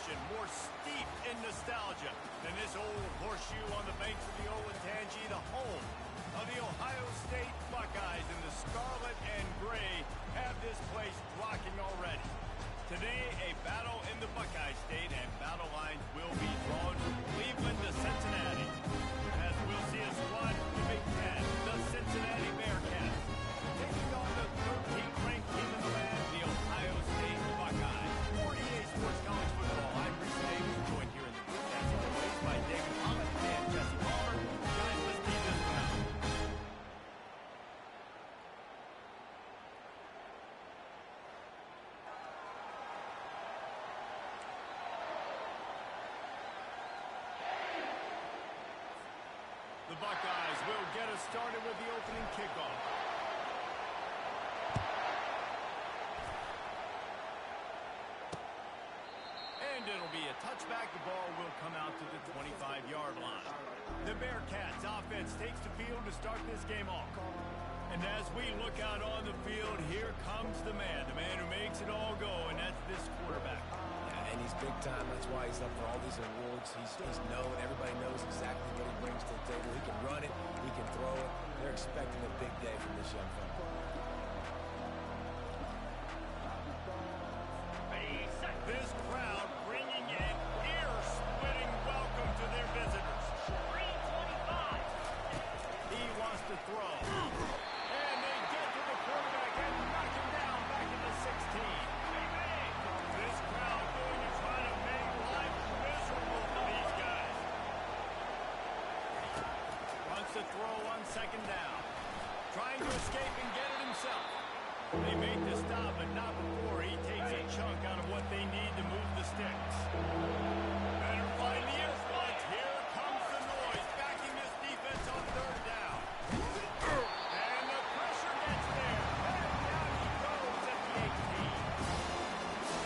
tradition, more steeped in nostalgia than this old horseshoe on the banks of the Olentangy, the home of the Ohio State Buckeyes. And the scarlet and gray have this place rocking already. Today, a battle in the Buckeye State, and battle lines will be drawn from Cleveland to Cincinnati. As we'll see a squad from the Big Ten, the Cincinnati Bearcats, taking on the 13th ranked team in the land, the Ohio State Buckeyes. For EA Sports College Football, I'm Bruce Davis, joined here in the booth, as always, by David Holland and Jesse Palmer. Guys, let's keep this one out. The Buckeyes will get us started with the opening kickoff. And it'll be a touchback. The ball will come out to the 25-yard line. The Bearcats offense takes the field to start this game off. And as we look out on the field, here comes the man who makes it all go, and that's this quarterback. And he's big time. That's why he's up for all these awards. He's known. Everybody knows exactly what he brings to the table. He can run it. He can throw it. They're expecting a big day from this young fella. This crowd bringing an ear-splitting welcome to their visitors. 325. He wants to throw. And they get to the quarterback and knock him down back at the 16. This crowd going to try to make life miserable for these guys. Wants to throw on second down. Trying to escape and get it himself. They made the stop, but not before he takes a chunk out of what they need to move the sticks. Better find the influence. Here comes the noise, backing this defense on third down. And the pressure gets there. And down he goes at the 18.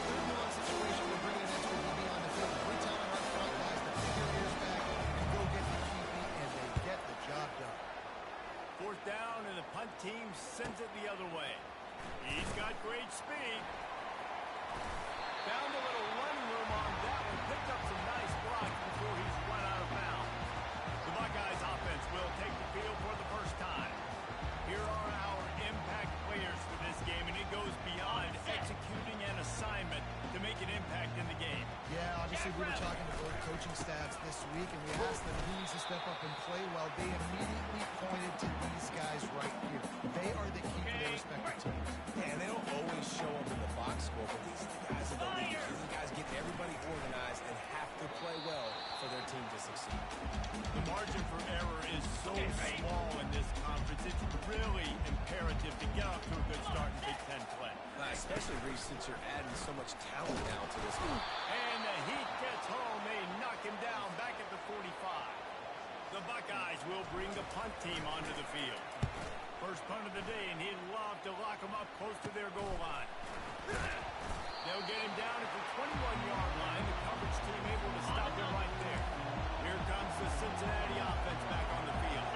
Third and one situation, we're bringing an extra DB on the field. Every time our front guys to pick their ears back and go get the QB, and they get the job done. Fourth down, and the punt team sends it the other way. He's got great speed. Found a little running room on that one. Picked up some nice blocks before he's run out of bounds. The Buckeyes offense will take the field for the first time. Here are our impact players for this game, and it goes beyond executing an assignment to make an impact in the game. Yeah, obviously we were talking to both coaching staffs this week, and we asked them who needs to step up and play well. They immediately pointed to these guys right here. They are the key to their respective teams. Yeah, and they don't always show up in the box score, but these are the guys in the league. These guys get everybody organized and have to play well for their team to succeed. The margin for error is so small in this conference. It's really imperative to get off to a good start in Big Ten play. Especially, Reese, since you're adding so much talent now to this game. And the heat gets home. They knock him down back at the 45. The Buckeyes will bring the punt team onto the field. First punt of the day, and he'd love to lock them up close to their goal line. They'll get him down at the 21-yard line. The coverage team able to stop him right there. Here comes the Cincinnati offense back on the field.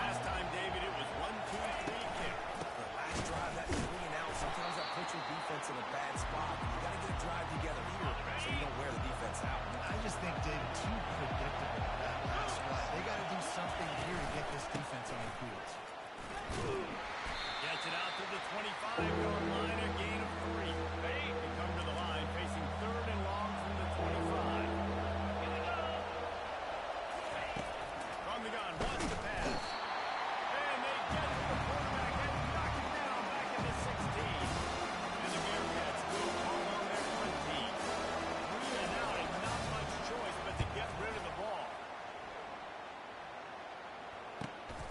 Last time, David, it was 1-2-3 kick. The last drive, that 3 and out, sometimes that puts your defense in a bad spot. You got to get a drive together here so you don't wear the defense out. I just think, David, too predictable that last drive. They got to do something here to get this defense on the field. Gets it out to the 25-yard line, a gain of 3. They come to the line, facing third and long from the 25. Here we go. From the gun, wants to pass. And they get to the quarterback and knock him down back at the 16. And the Bearcats will call on their punt team. 3 and out, and not much choice but to get rid of the ball.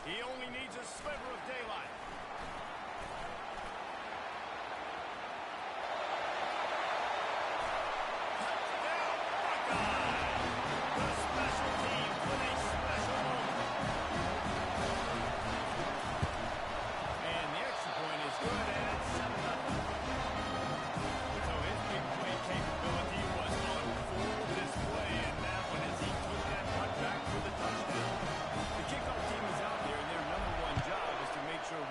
He only needs a sliver of daylight. Touchdown, Buckeyes! The special teams with a special moment. And the extra point is good, and it's 7-0. So his big play capability was on full display in that one as he took that punt back for the touchdown. The kickoff team is out there, and their #1 job is to make sure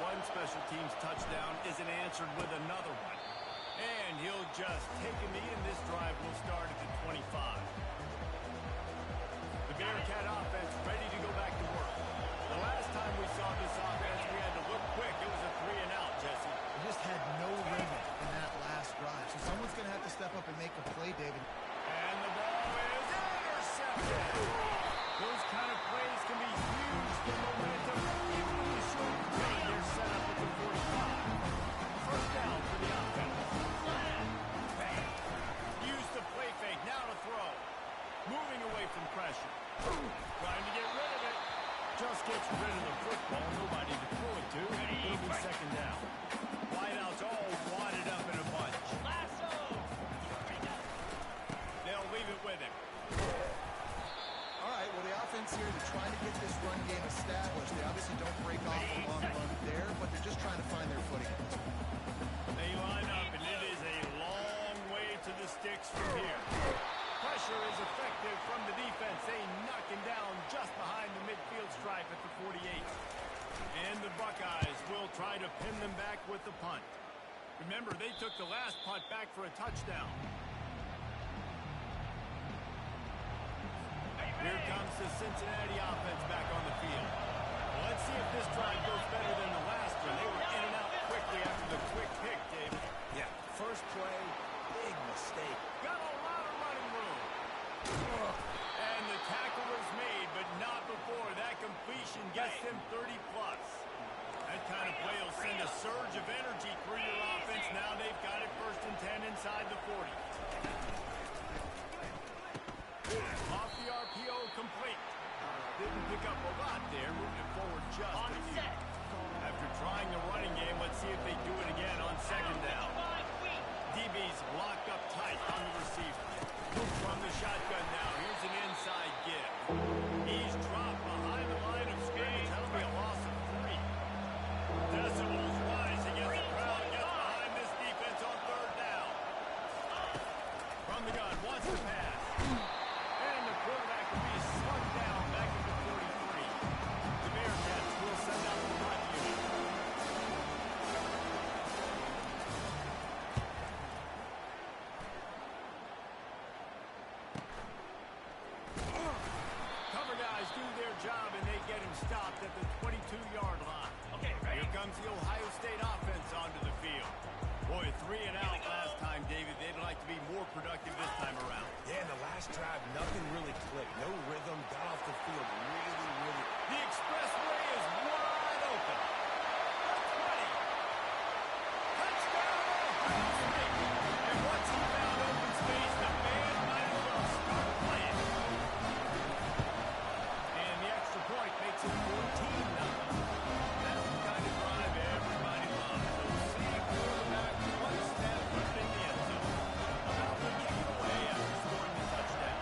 of the football, nobody to throw it to. It'll be second down. Wideouts all wadded up in a bunch. They'll leave it with him. All right, well, the offense here, they're trying to get this run game established. They obviously don't break off a long run there, but they're just trying to find their footing. They line up, and it is a long way to the sticks from here. Pressure is effective from the defense. They knock him down just behind the midfield stripe at the 48. And the Buckeyes will try to pin them back with the punt. Remember, they took the last punt back for a touchdown. Here comes the Cincinnati offense back on the field. Well, let's see if this drive goes better than the last one. They were in and out quickly after the quick pick, David. Yeah, first play, big mistake. Got a lot of running room. And the tackle was made, but not before. That completion gets them 30-plus. That kind of play will send a surge of energy through your offense. Now they've got it 1st and 10 inside the 40. Off the RPO, complete. Didn't pick up a lot there, moving it forward just a few. After trying the running game, let's see if they do it again on second down. DB's locked up tight on the receiver. From the shotgun now, here's an inside give. He's dropped behind the line of scrimmage. That'll be a loss of 3. Decibels rising as the crowd gets behind this defense on 3rd down. From the gun, wants to pass. And the quarterback will be slung down back at the 43. The Bearcats will send out the punt unit. Cover guys do their job, and they get him stopped at the 22-yard line. Okay, ready? Here comes the Ohio State offense onto the field. Boy, 3 and out last time, David. They'd like to be more productive this time around. Yeah, in the last drive, nothing really clicked. No rhythm, got off the field really. The expressway is wide open. 20. Touchdown, Ohio State. And once he found open space, the man might as well start playing. And the extra point makes it 14-0. That's the kind of drive everybody loves. So see quarterback one step put it in the end zone. About to kick it away after scoring the touchdown.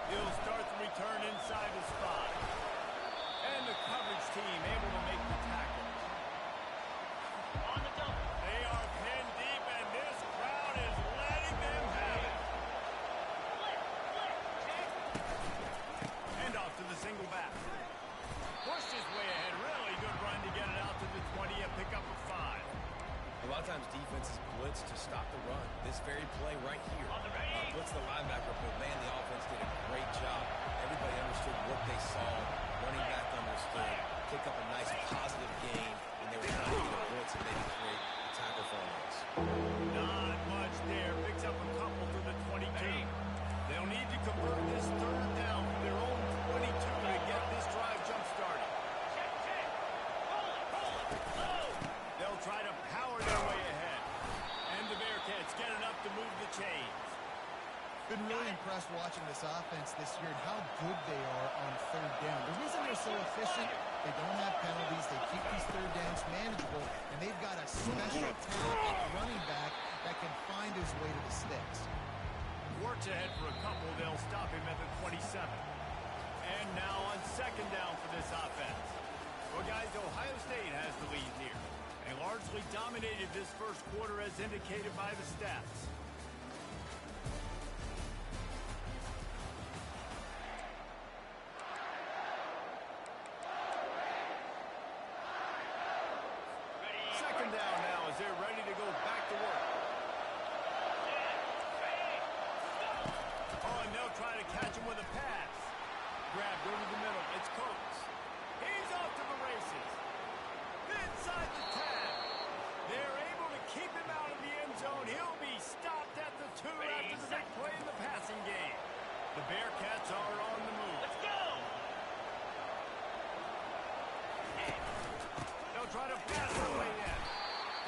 He'll start the return inside his 5. And the coverage team able to make the tackle. On the double. They are pinned deep, and this crowd is letting them have it. And off to the single back. Pushed his way ahead. Really good run to get it out to the 20, a pickup of 5. A lot of times defenses blitz to stop the run. This very play right here. Blitz the linebacker, but man, the offense did a great job. Everybody understood what they saw. Running back understood. Pick up a nice positive gain, and they were trying to get a blitz and maybe create a tackle for us. Not much there. Picks up a couple to the 22. They'll need to convert this 3rd down from their own 22 to get this drive jump-started. They'll try to power their way ahead. And the Bearcats get enough to move the chains. Been really impressed watching this offense this year and how good they are on 3rd down. The reason they're so efficient, they don't have penalties, they keep these 3rd downs manageable, and they've got a special talent at running back that can find his way to the sticks. Works ahead for a couple. They'll stop him at the 27. And now on 2nd down for this offense. Well, guys, Ohio State has the lead here. They largely dominated this first quarter as indicated by the stats. Second down now as they're ready to go back to work. Oh, and they'll try to catch him with a pass. Grabbed over the middle. It's Coates. He's off to the races. Inside the 10. They're able to keep him out of the end zone. He'll be stopped at the 2 after the big play in the passing game. The Bearcats are on the move. Let's go! They'll try to pass the way in.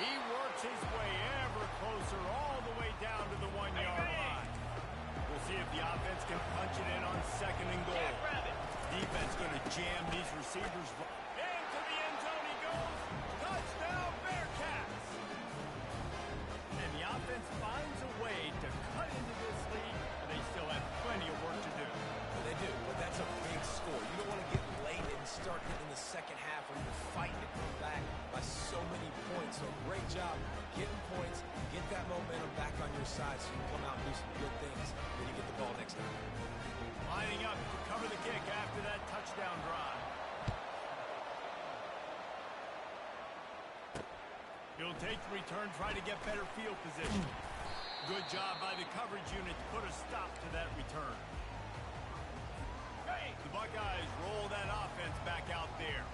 He works his way ever closer all the way down to the 1-yard line. We'll see if the offense can punch it in receivers. Into the end zone he goes. Touchdown, Bearcats! And the offense finds a way to cut into this lead. They still have plenty of work to do. Well, they do, but that's a big score. You don't want to get late and start getting in the second half when you're fighting to come back by so many points. So great job getting points, get that momentum back on your side so you can come out and do some good things when you get the ball next time. Lining up to cover the kick after that touchdown drive. He'll take the return, try to get better field position. Good job by the coverage unit to put a stop to that return. The Buckeyes roll that offense back out there.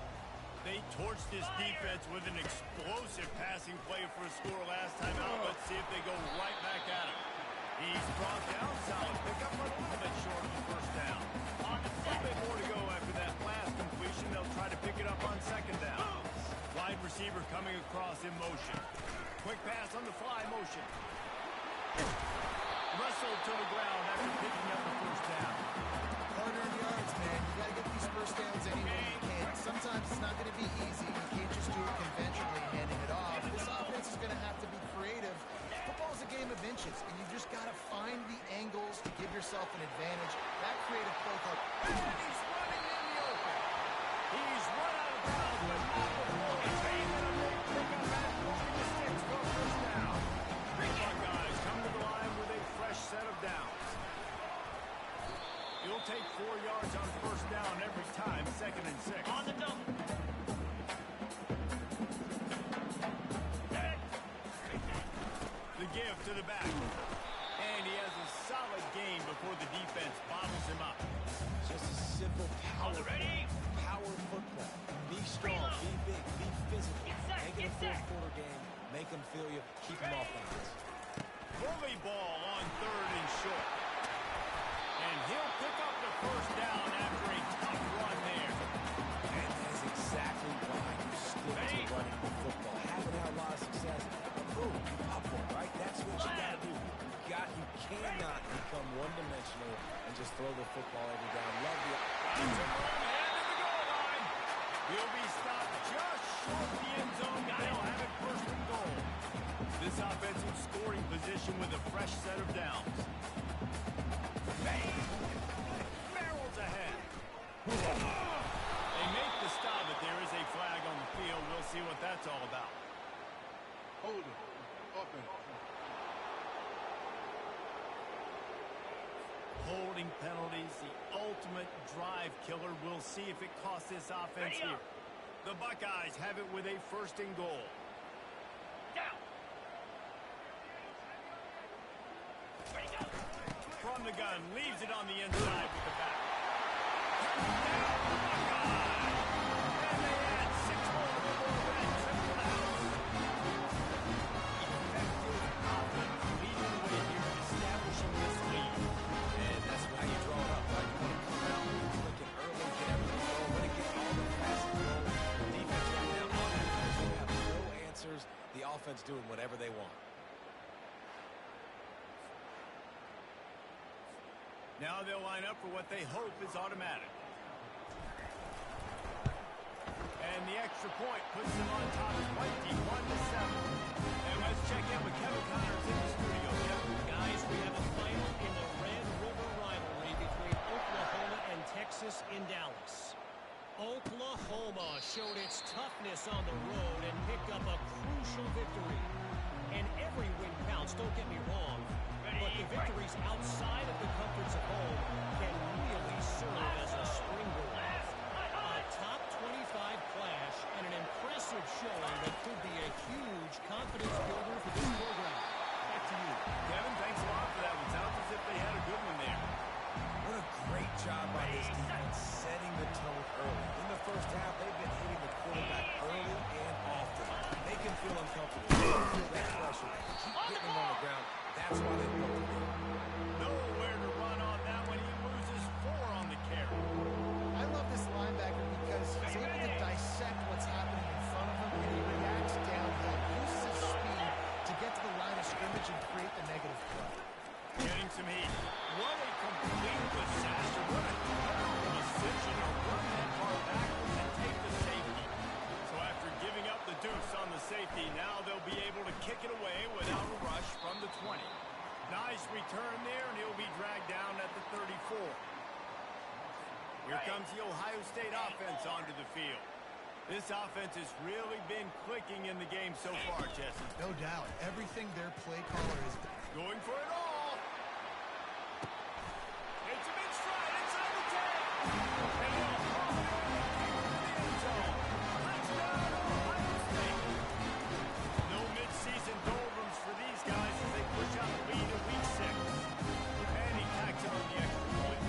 They torched this defense with an explosive passing play for a score last time out. Let's see if they go right back at him. He's brought down, solid pickup, but a little bit short of the first down. A little bit more to go after that last completion. They'll try to pick it up on second down. Wide receiver coming across in motion. Quick pass on the fly motion. Wrestled to the ground after picking up the first down. Hard-earned yards, man. You got to get these first downs any way you can. Sometimes it's not going to be easy. You can't just do it conventionally, handing it off. This offense is going to have to be creative. Football's a game of inches, and you just got to find the angles to give yourself an advantage. That creative play call. And he's running in the open. He's run out of bounds, but not before he's made a big pickup and moving the sticks for a first down. The Buckeyes come to the line with a fresh set of downs. He'll take 4 yards on first down every time, 2nd and 6. On the double. The give to the back. And he has a solid gain before the defense bottles him up. Just a simple power football. Be strong, be big, be physical. Make it a fourth quarter game. Make them feel you. Keep them off balance. Bully ball on 3rd and short. And he'll pick up the first down after a tough run there. And that is exactly why you stick to running the football. Haven't had a lot of success. Boom, upward, right? That's what you got to do. You cannot become one-dimensional and just throw the football every down. Love the head to the goal line. He'll be stopped just short of the end zone. They'll have it 1st and goal. This offensive scoring position with a fresh set of downs. Barrels ahead. They make the stop, but there is a flag on the field. We'll see what that's all about. Hold it. Offense. Holding penalties, the ultimate drive killer. We'll see if it costs this offense here. The Buckeyes have it with a 1st and goal. Down. From the gun, leaves it on the inside with the back. Touchdown, Buckeyes! And they add 6 more to the board with a triple house. Effective offense leading the way here, establishing this lead. And that's how you draw it up, right? You want to come out, click it early, get everything going, when it gets all the passes going. The defense right now, they have no answers. The offense doing whatever they want. Now they'll line up for what they hope is automatic. And the extra point puts them on top 21-7. And let's check in with Kevin Connors in the studio. Kevin. Guys, we have a final in the Red River rivalry between Oklahoma and Texas in Dallas. Oklahoma showed its toughness on the road and picked up a crucial victory. And every win counts, don't get me wrong. But the victories outside of the comforts of home can really serve as a springboard. A top 25 clash and an impressive showing that could be a huge confidence builder for this program. Back to you. Kevin, thanks a lot for that. It sounds as if they had a good one there. What a great job by this defense setting the tone early. In the first half, they've been hitting the quarterback early and often. They can feel uncomfortable. They can feel that pressure. Keep getting them on the ground. That's why they broke it. Nowhere to run on that one. He loses 4 on the carry. I love this linebacker because he's able to dissect what's happening in front of him, and he reacts downhill, uses his speed to get to the line of scrimmage and create the negative play. Getting some heat. What a complete disaster. What a terrible decision to run that far backwards and Here comes the Ohio State offense onto the field. This offense has really been clicking in the game so far, Jesse. No doubt. Everything their play caller is going for it all. It's a mid-stride inside the 10. And he'll haul it in the end zone. Touchdown, Ohio State. No mid-season doldrums for these guys as they push out the lead in week 6. And he tacks on the extra point.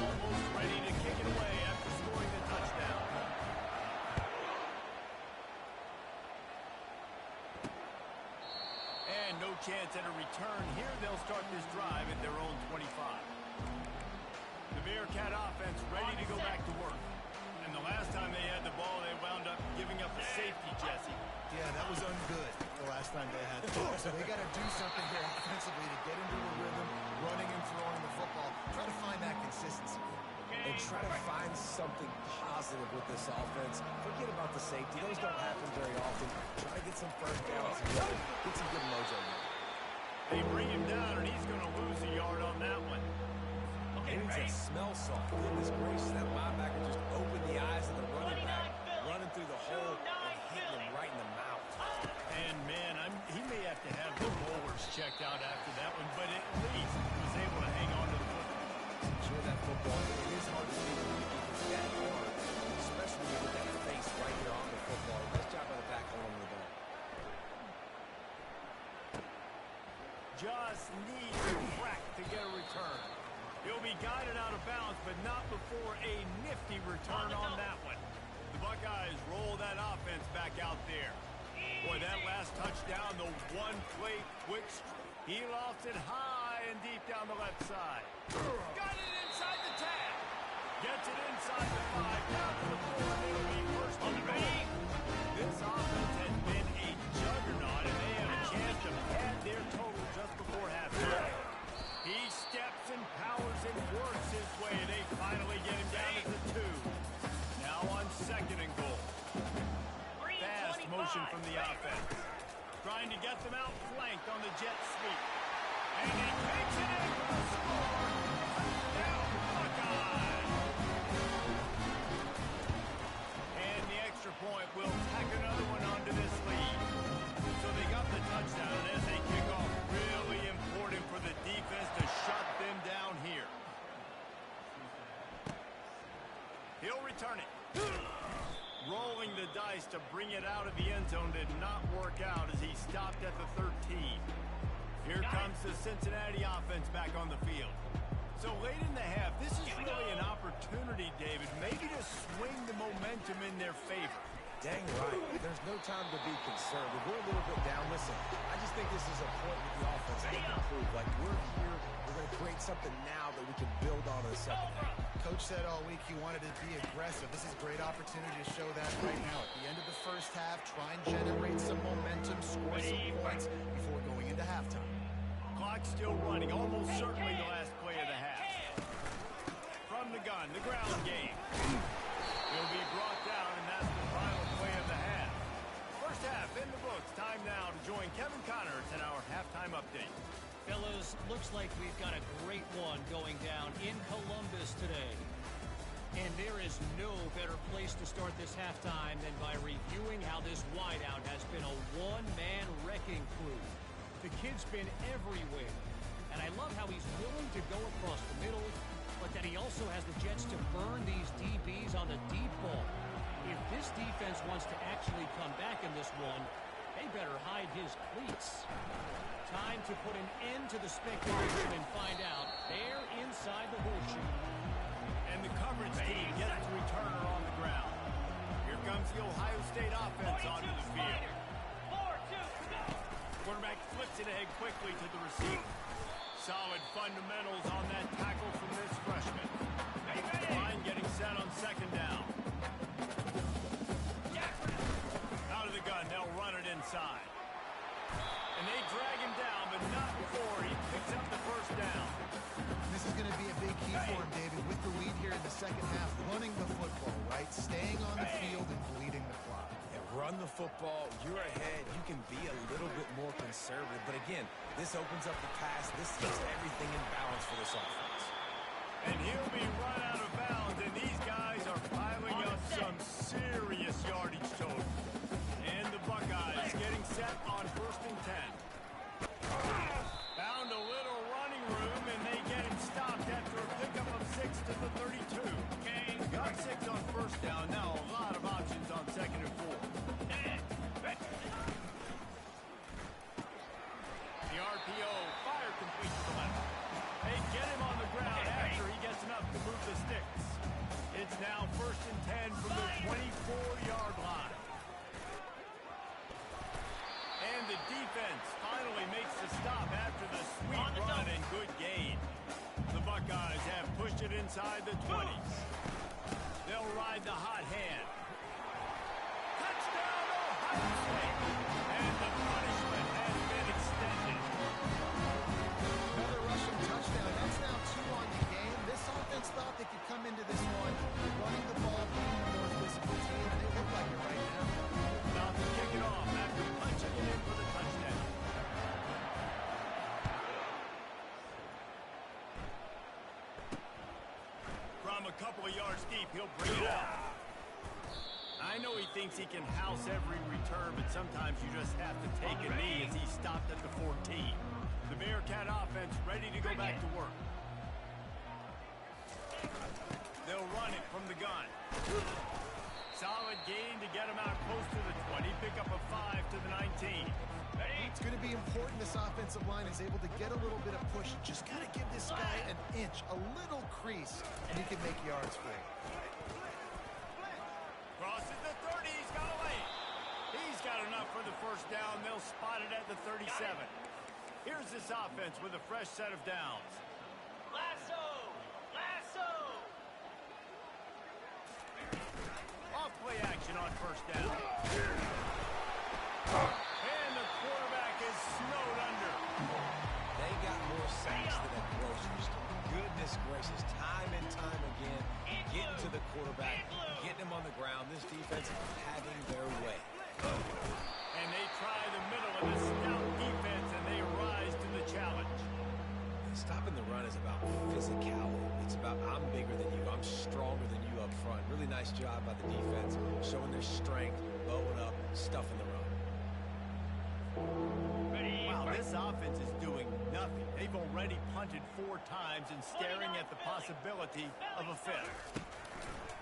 Almost ready to kick it away after scoring the touchdown. And no chance at a return. Here they'll start this drive at their own 25. The Bearcat offense ready to go back to work. And the last time they had the ball, they wound up giving up a safety, Jesse. Yeah, that was ungood the last time they had the ball. So they got to do something here offensively to get into a rhythm, running and throwing the football. Try to find that consistency. And try to find something positive with this offense. Forget about the safety. Those don't happen very often. Try to get some first downs and get some good mojo. They bring him down, and he's going to lose a yard on that one. He needs a smell saw. Goodness gracious, that linebacker just opened the eyes of the running back, running through the hole and hitting him right in the mouth. And, man, he may have to have the molars checked out after that one, but at least he was able to hang on to the football. Sure, that football, it is hard to see when you get that hard, especially with that face right there on the football. Nice job by the back holding the ball. Just needs a crack to get a return. He'll be guided out of bounds, but not before a nifty return on that one. The Buckeyes roll that offense back out there. Boy, that last touchdown, the one-play quick streak. He lofts it high and deep down the left side. Got it inside the 10. Gets it inside the 5. Down to the 4. It'll be first and goal. This offense has been a juggernaut, and they have a chance to pad their total just before halftime. He steps and powers and works his way. They finally get him down to the 2. Now on second and goal. Fast motion from the offense. Trying to get them outflanked on the jet sweep. And he takes it in for the score. Touchdown, Buckeyes. And the extra point will tack another one onto this lead. So they got the touchdown, and as they kick off, really important for the defense to shut them down here. He'll return it. Rolling the dice to bring it out of the end zone did not work out as he stopped at the 13. Here comes the Cincinnati offense back on the field. So late in the half, this is really an opportunity, David, maybe to swing the momentum in their favor. Dang right. There's no time to be conservative. We're a little bit down. Listen, I just think this is a point with the offense that they can prove. Like, we're here. We're going to create something now that we can build on in the second half. Coach said all week he wanted to be aggressive. This is a great opportunity to show that right now. At the end of the first half, try and generate some momentum, score some points before going into halftime. Clock still running. Almost certainly the last play of the half. From the gun, the ground game. He'll be brought down, and that's the final play of the half. First half in the books. Time now to join Kevin Connors in our halftime update. Fellas, looks like we've got a great one going down in Columbus today. And there is no better place to start this halftime than by reviewing how this wideout has been a one-man wrecking crew. The kid's been everywhere. And I love how he's willing to go across the middle, but that he also has the jets to burn these DBs on the deep ball. If this defense wants to actually come back in this one, they better hide his cleats. Time to put an end to the speculation and find out. They're inside the horseshoe. And the coverage team gets the returner on the ground. Here comes the Ohio State offense onto the field. Quarterback flips it ahead quickly to the receiver. Solid fundamentals on that tackle from this freshman. Line getting set on second down. Out of the gun, they'll run it inside. And they drag him down, but not before he picks up the first down. This is going to be a big key for him, David, with the lead here in the second half, running the football, right? Staying on the field and bleeding the clock. Yeah, run the football. You're ahead. You can be a little bit more conservative. But again, this opens up the pass. This keeps everything in balance for this offense. And he'll be run out of bounds, and these to the 32. Got 6 on first down. Now a lot of options on 2nd and 4. The RPO, fire complete to the left. They get him on the ground after he gets enough to move the sticks. It's now 1st and 10 from the 24-yard line. And the defense finally makes the stop after the sweet run and good gain. The Buckeyes have pushed it inside the 20s. They'll ride the hot hand. Touchdown, Ohio State! And the punishment has been extended. Another rushing touchdown. That's now 2 on the game. This offense thought they could come into this one running the ball, being the more physical team, and they look like it right now. About to kick it off after punching it in for the touchdown. From a couple of yards deep, he'll bring it out. I know he thinks he can house every return, but sometimes you just have to take a knee as he stopped at the 14. The Bearcat offense ready to go back to work. They'll run it from the gun. Solid gain to get him out close to the 20. Pick up a 5 to the 19. It's going to be important this offensive line is able to get a little bit of push. Just got to give this guy an inch, a little crease, and he can make yards free. Crosses the 30. He's got away. He's got enough for the first down. They'll spot it at the 37. Here's this offense with a fresh set of downs. Lasso! Lasso! Off play action on first down. And the quarterback is snowed under. They got more sacks than a grocery store. Goodness gracious, time and time again, getting to the quarterback, getting him on the ground. This defense is having their way. And they try the middle of the stout defense, and they rise to the challenge. Stopping the run is about physicality. It's about I'm bigger than you. I'm stronger than you up front. Really nice job by the defense, showing their strength, bowing up, stuffing the run. Wow, this offense is doing nothing. They've already punted 4 times and staring at the possibility of a 5th.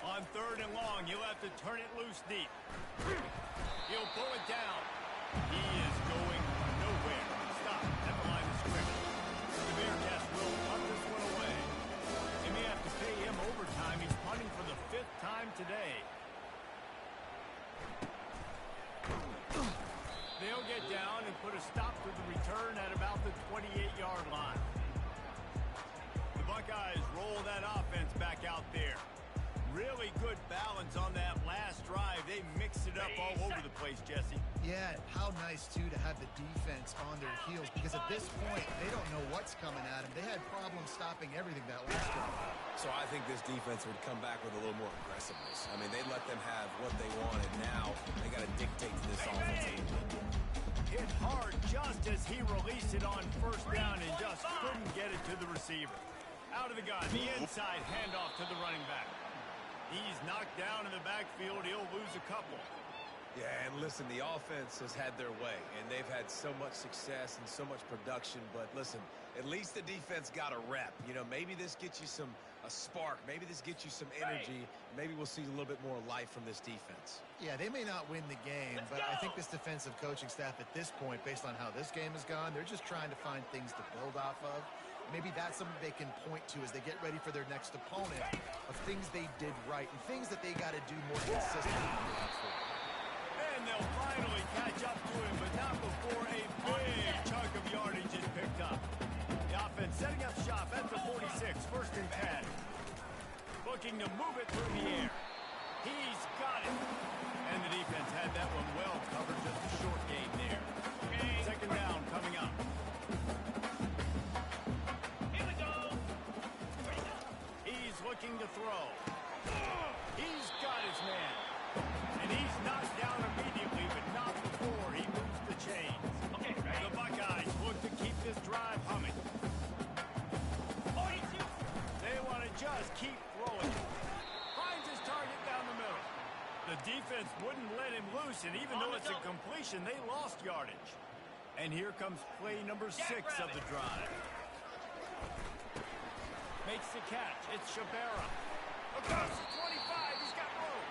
On 3rd and long, he'll have to turn it loose deep. He'll pull it down. He is going nowhere. Stop at the line of scrimmage. The Bearcats will punt this one away. They may have to pay him overtime. He's punting for the 5th time today. They'll get down and put a stop to the return at about the 28-yard line. The Buckeyes roll that offense back out there. Really good balance on that last drive. They mixed it up all over the place, Jesse. Yeah, how nice, too, to have the defense on their heels, because at this point, they don't know what's coming at them. They had problems stopping everything that last drive. So I think this defense would come back with a little more aggressiveness. I mean, they let them have what they wanted. Now they got to dictate to this offense. Hit hard just as he released it on first down and just couldn't get it to the receiver. Out of the gun, the inside handoff to the running back. He's knocked down in the backfield. He'll lose a couple. Yeah, and listen, the offense has had their way, and they've had so much success and so much production. But listen, at least the defense got a rep. You know, maybe this gets you a spark. Maybe this gets you some energy. Maybe we'll see a little bit more life from this defense. Yeah, they may not win the game, but I think this defensive coaching staff at this point, based on how this game has gone, they're just trying to find things to build off of. Maybe that's something they can point to as they get ready for their next opponent, of things they did right and things that they got to do more consistently. And they'll finally catch up to him, but not before a big chunk of yardage is picked up. The offense setting up shop at the 46, 1st and 10. Looking to move it through the air. He's got it. And the defense had that one well covered, just a short gain there. 2nd down coming up. Looking to throw. He's got his man. And he's knocked down immediately, but not before he moves the chains. Okay, the Buckeyes look to keep this drive humming. 42. They want to just keep throwing it. Finds his target down the middle. The defense wouldn't let him loose, and even though it's a completion, they lost yardage. And here comes play number 6 of the drive. Makes the catch. It's Shabera. Across the 25. He's got room.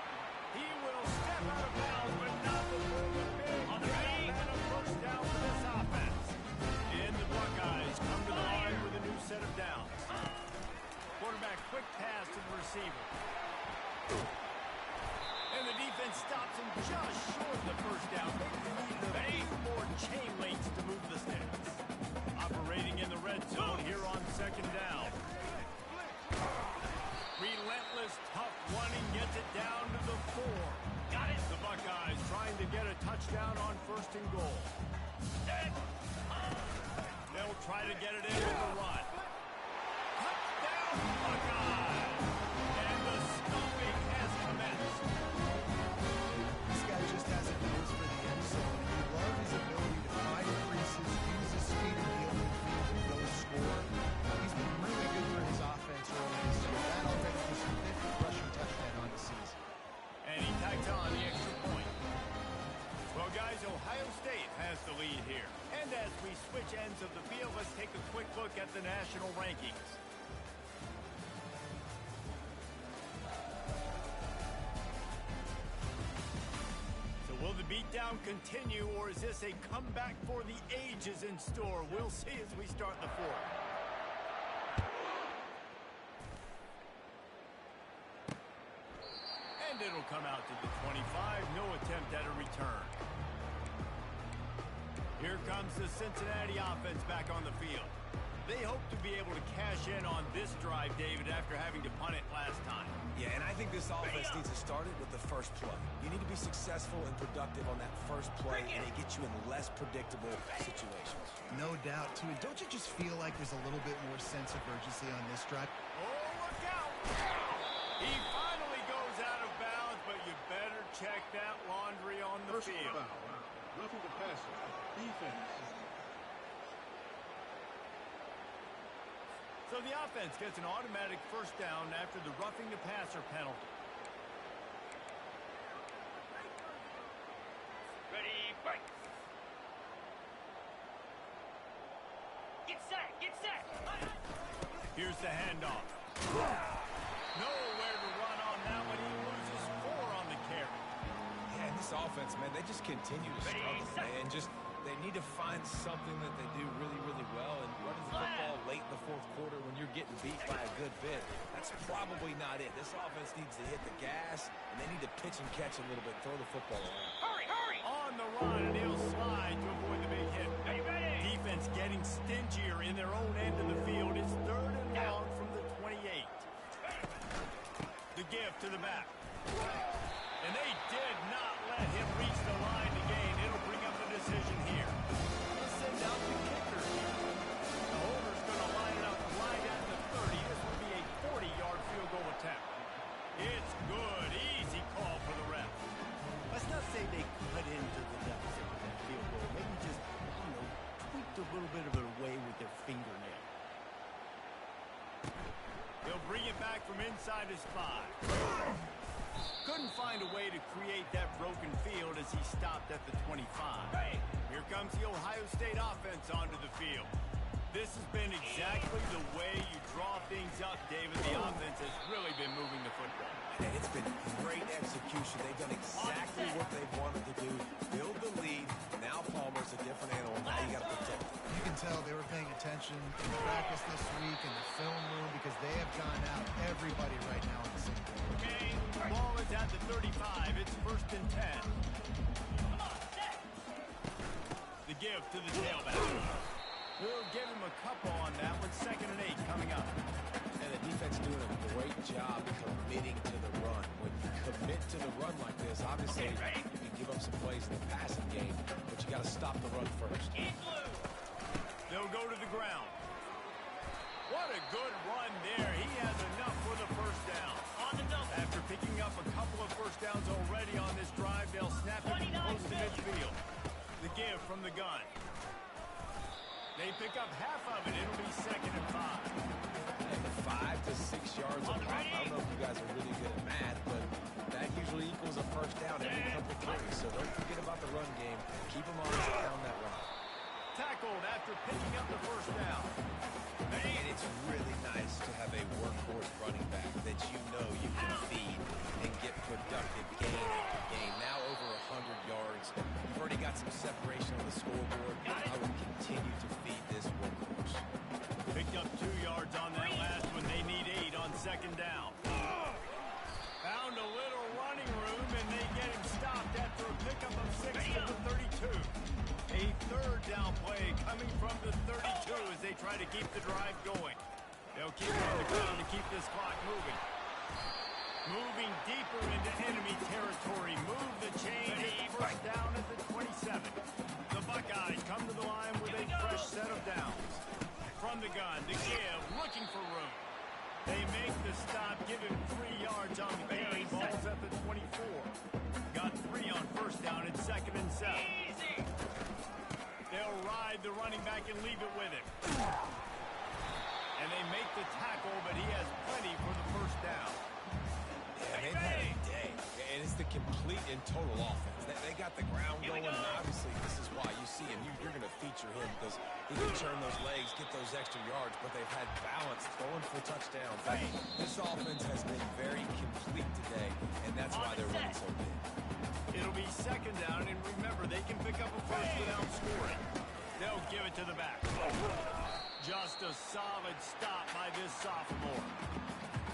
He will step out of bounds, but not before the big On the ready. and a first down for this offense. And the Buckeyes come to the line with a new set of downs. Quarterback quick pass to the receiver. And the defense stops him just short of the first down. Maybe a few more chain links to move the sticks. Operating in the red zone here on second down. Relentless, tough running gets it down to the 4. Got it. The Buckeyes trying to get a touchdown on first and goal. They'll try to get it in with a run. Touchdown, Buckeyes! And the stomping has commenced. This guy just has a nose for the end zone. You love his ability to find creases, use his speed in the open field, and go score. He's been really good for his offense early this year. That already was his 5th rushing touchdown on the season. And he tacks on the extra point. Well, guys, Ohio State has the lead here. And as we switch ends of the field, let's take a quick look at the national rankings. So will the beatdown continue, or is this a comeback for the ages in store? We'll see as we start the 4th. And it'll come out to the 25. No attempt at a return. Here comes the Cincinnati offense back on the field. They hope to be able to cash in on this drive, David, after having to punt it last time. Yeah, and I think this offense needs to start it with the first play. You need to be successful and productive on that first play, and it gets you in less predictable situations. No doubt, too. And don't you just feel like there's a little bit more sense of urgency on this drive? Oh, look out! He finally goes out of bounds, but you better check that laundry on the Personal field. foul. Roughing the passer. Defense. So the offense gets an automatic first down after the roughing the passer penalty. Ready, break. Get set, get set. Here's the handoff. Nowhere to run on that one. He loses 4 on the carry. Yeah, and this offense, man, they just continue to struggle, man. They need to find something that they do really, really well. And running the football late in the 4th quarter when you're getting beat by a good bit, that's probably not it. This offense needs to hit the gas, and they need to pitch and catch a little bit, throw the football around. Hurry, hurry. On the run, and he'll slide to avoid the big hit. Are you ready? Defense getting stingier in their own end of the field. It's 3rd and long from the 28. The give to the back. And they did not let him reach the line to gain. It'll bring up the decision here. We'll send out the kicker. The holder's going to line it up right at the 30. This will be a 40-yard field goal attempt. It's good. Easy call for the ref. Let's not say they cut into the deficit with that field goal. Maybe just, tweaked a little bit of it away with their fingernail. They'll bring it back from inside his 5. Couldn't find a way to create that broken field as he stopped at the 25. Here comes the Ohio State offense onto the field. This has been exactly the way you draw things up, David. The offense has really been moving the football. And it's been great execution. They've done exactly what they wanted to do. Build the lead. Now Palmer's a different animal. Now you got to protect him. You can tell they were paying attention in practice this week in the film room because they have gone out everybody right now in the same game. Okay, ball is at the 35. It's 1st and 10. The give to the tailback. We'll give him a couple on that one. 2nd and 8 coming up. And the defense doing a great job committing to the run. When you commit to the run like this, obviously you can give up some plays in the passing game, but you got to stop the run first. They'll go to the ground. What a good run there. He has enough for the first down. On the double. After picking up a couple of first downs already on this drive, they'll snap it close to midfield. The give from the gun. They pick up half of it. It'll be 2nd and 5. And 5 to 6 yards a pop. I don't know if you guys are really good at math, but that usually equals a first down every couple carries. So don't forget about the run game. Keep them on that run. Tackled after picking up the first down. And it's really nice to have a separation on the scoreboard, I would continue to feed this workhorse. Picked up 2 yards on that last one. They need 8 on second down. Found a little running room, and they get him stopped after a pickup of 6 to the 32. A third down play coming from the 32 as they try to keep the drive going. They'll keep it on the ground to keep this clock moving. Moving deeper into enemy territory. Move the chain. First down at the 27. The Buckeyes come to the line with a fresh set of downs. From the gun, to give, looking for room. They make the stop, give him 3 yards on the carry. Ball's at the 24. Got 3 on first down at 2nd and 7. They'll ride the running back and leave it with him. And they make the tackle, but he has plenty for the first down. Yeah, they've had a day, and it's the complete and total offense. They got the ground going, and obviously this is why you see him. You're going to feature him because he can turn those legs, get those extra yards, but they've had balance, throwing for touchdowns. This offense has been very complete today, and that's why they're winning so big. It'll be second down, and remember, they can pick up a first without scoring. They'll give it to the back. Just a solid stop by this sophomore.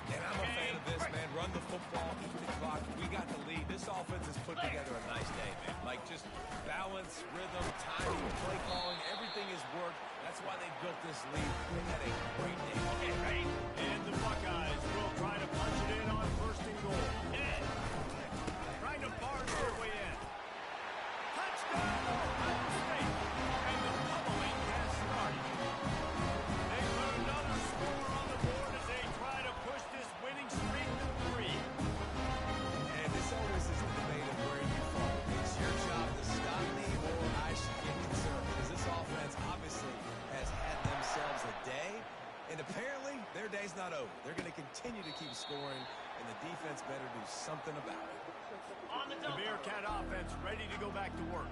And I'm a fan of this, man. Run the football, eat the clock. We got the lead. This offense has put together a nice day, man. Like, just balance, rhythm, timing, play calling, everything has worked. That's why they built this lead. They had a great day. And the Buckeyes will try to punch it in on first and goal. Trying to barge their way in. Touchdown, Ohio State. And the pummeling has started. They put another score on the board as they try to push this winning streak to 3. And this always is a debate of where you fall. It's your job to stop me or I should get concerned. Because this offense obviously has had themselves a day. And apparently, their day's not over. They're going to continue to keep scoring, and the defense better do something about it. The Bearcat offense ready to go back to work.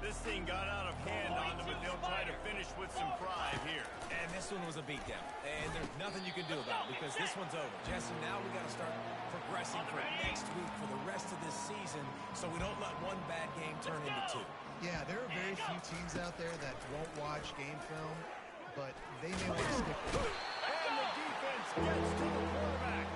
This thing got out of hand on them, but they'll try to finish with some pride here. And this one was a beatdown. And there's nothing you can do about it because this one's over. Jesse, now we got to start progressing for next week for the rest of this season so we don't let one bad game turn into 2. Yeah, there are very few teams out there that won't watch game film, but they may want to stick with it. And the defense gets to the quarterback.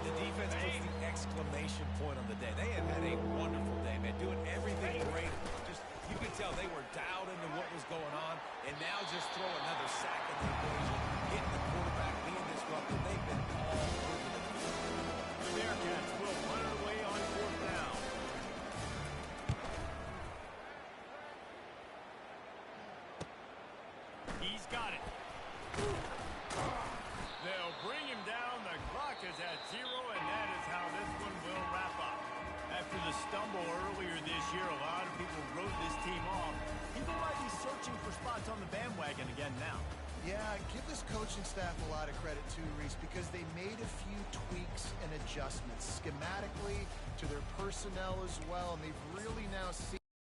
The defense puts the exclamation point on the day. They have had a wonderful day, man, doing everything great. Just, you could tell they were dialed into what was going on, and now just throw another sack in the equation, getting the quarterback, being disrupted. They've been all over the field. The Bearcats will run it away on 4th down. He's got it. They'll bring him down. The clock is at 0, and that is how this one will wrap up. After the stumble earlier this year, a lot of people wrote this team off. People might be searching for spots on the bandwagon again now. Yeah, give this coaching staff a lot of credit too, Reese, because they made a few tweaks and adjustments schematically to their personnel as well, and they've really now seen